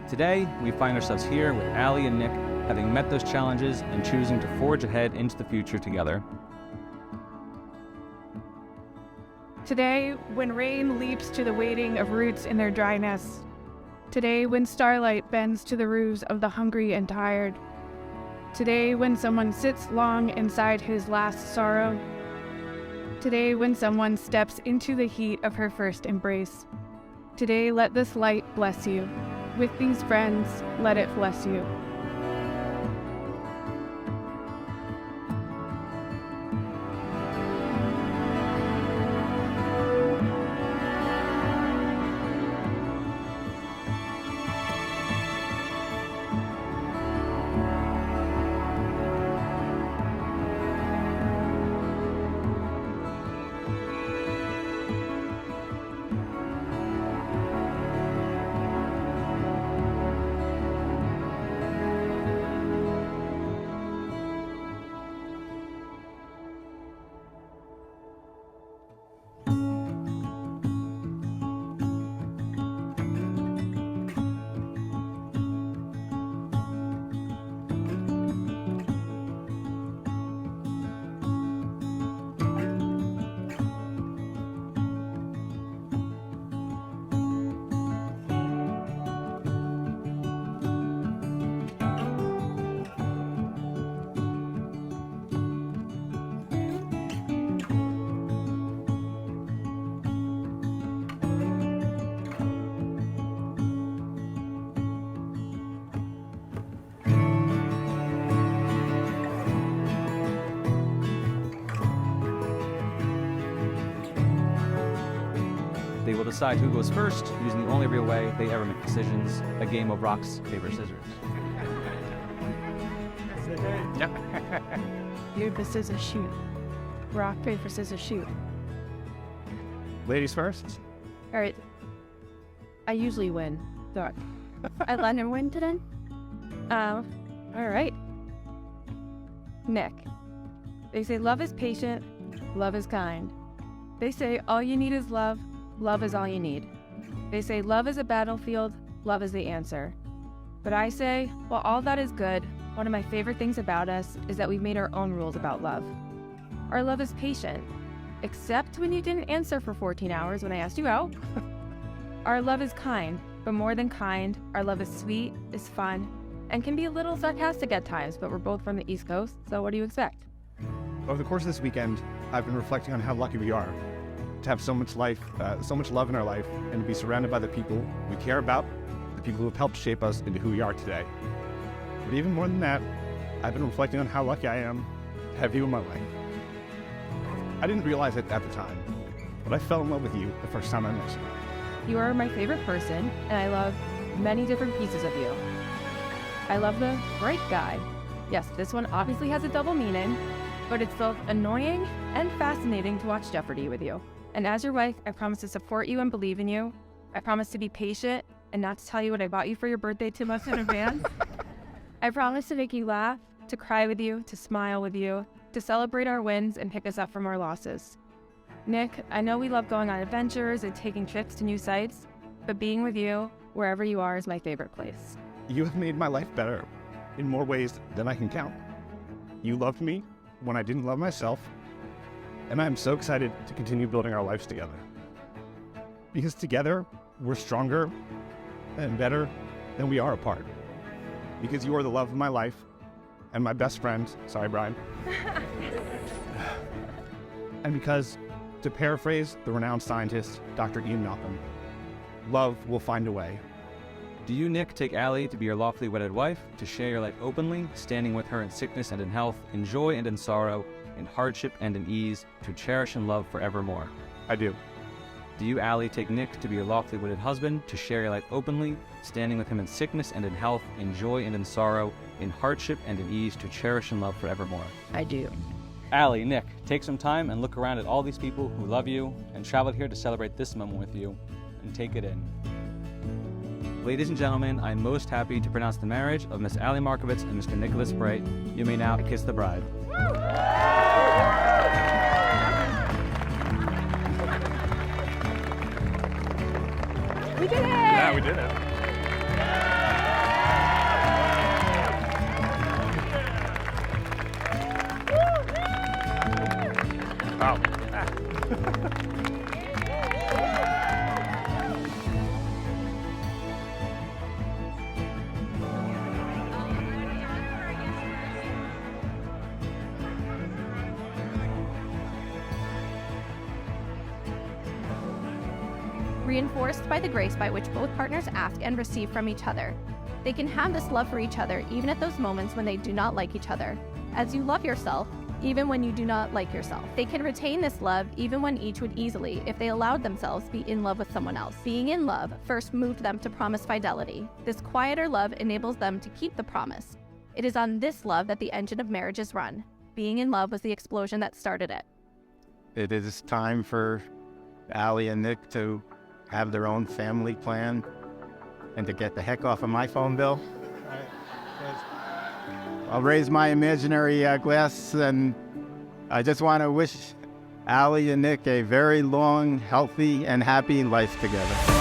Today, we find ourselves here with Allie and Nick, having met those challenges and choosing to forge ahead into the future together. Today, when rain leaps to the wading of roots in their dryness. Today, when starlight bends to the roofs of the hungry and tired. Today, when someone sits long inside his last sorrow. Today, when someone steps into the heat of her first embrace. Today, let this light bless you. With these friends, let it bless you. They will decide who goes first, using the only real way they ever make decisions, a game of rocks, paper, scissors. Yeah. You, the scissors, shoot. Rock, paper, scissors, shoot. Ladies first. All right. I usually win, so I let him win today. All right. Nick. They say love is patient, love is kind. They say all you need is love, love is all you need. They say love is a battlefield, love is the answer. But I say, while all that is good, one of my favorite things about us is that we've made our own rules about love. Our love is patient, except when you didn't answer for 14 hours when I asked you out. Our love is kind, but more than kind, our love is sweet, is fun, and can be a little sarcastic at times, but we're both from the East Coast, so what do you expect? Over the course of this weekend, I've been reflecting on how lucky we are to have so much love in our life, and to be surrounded by the people we care about, the people who have helped shape us into who we are today. But even more than that, I've been reflecting on how lucky I am to have you in my life. I didn't realize it at the time, but I fell in love with you the first time I met you. You are my favorite person, and I love many different pieces of you. I love the bright guy. Yes, this one obviously has a double meaning, but it's both annoying and fascinating to watch Jeopardy with you. And as your wife, I promise to support you and believe in you. I promise to be patient and not to tell you what I bought you for your birthday too much in advance. I promise to make you laugh, to cry with you, to smile with you, to celebrate our wins and pick us up from our losses. Nick, I know we love going on adventures and taking trips to new sites, but being with you, wherever you are, is my favorite place. You have made my life better in more ways than I can count. You loved me when I didn't love myself, and I'm so excited to continue building our lives together. Because together, we're stronger and better than we are apart. Because you are the love of my life and my best friend. Sorry, Brian. And because, to paraphrase the renowned scientist, Dr. Ian Malcolm, love will find a way. Do you, Nick, take Allie to be your lawfully wedded wife, to share your life openly, standing with her in sickness and in health, in joy and in sorrow, in hardship and in ease, to cherish and love forevermore? I do. Do you, Allie, take Nick to be your lawfully wedded husband, to share your life openly, standing with him in sickness and in health, in joy and in sorrow, in hardship and in ease, to cherish and love forevermore? I do. Allie, Nick, take some time and look around at all these people who love you and traveled here to celebrate this moment with you, and take it in. Ladies and gentlemen, I am most happy to pronounce the marriage of Miss Allie Markovitz and Mr. Nicholas Bright. You may now kiss the bride. We did it! Yeah, we did it. Reinforced by the grace by which both partners ask and receive from each other. They can have this love for each other even at those moments when they do not like each other. As you love yourself, even when you do not like yourself. They can retain this love even when each would easily if they allowed themselves to be in love with someone else. Being in love first moved them to promise fidelity. This quieter love enables them to keep the promise. It is on this love that the engine of marriage is run. Being in love was the explosion that started it. It is time for Allie and Nick to have their own family plan and to get the heck off of my phone bill. I'll raise my imaginary glass, and I just want to wish Allie and Nick a very long, healthy, and happy life together.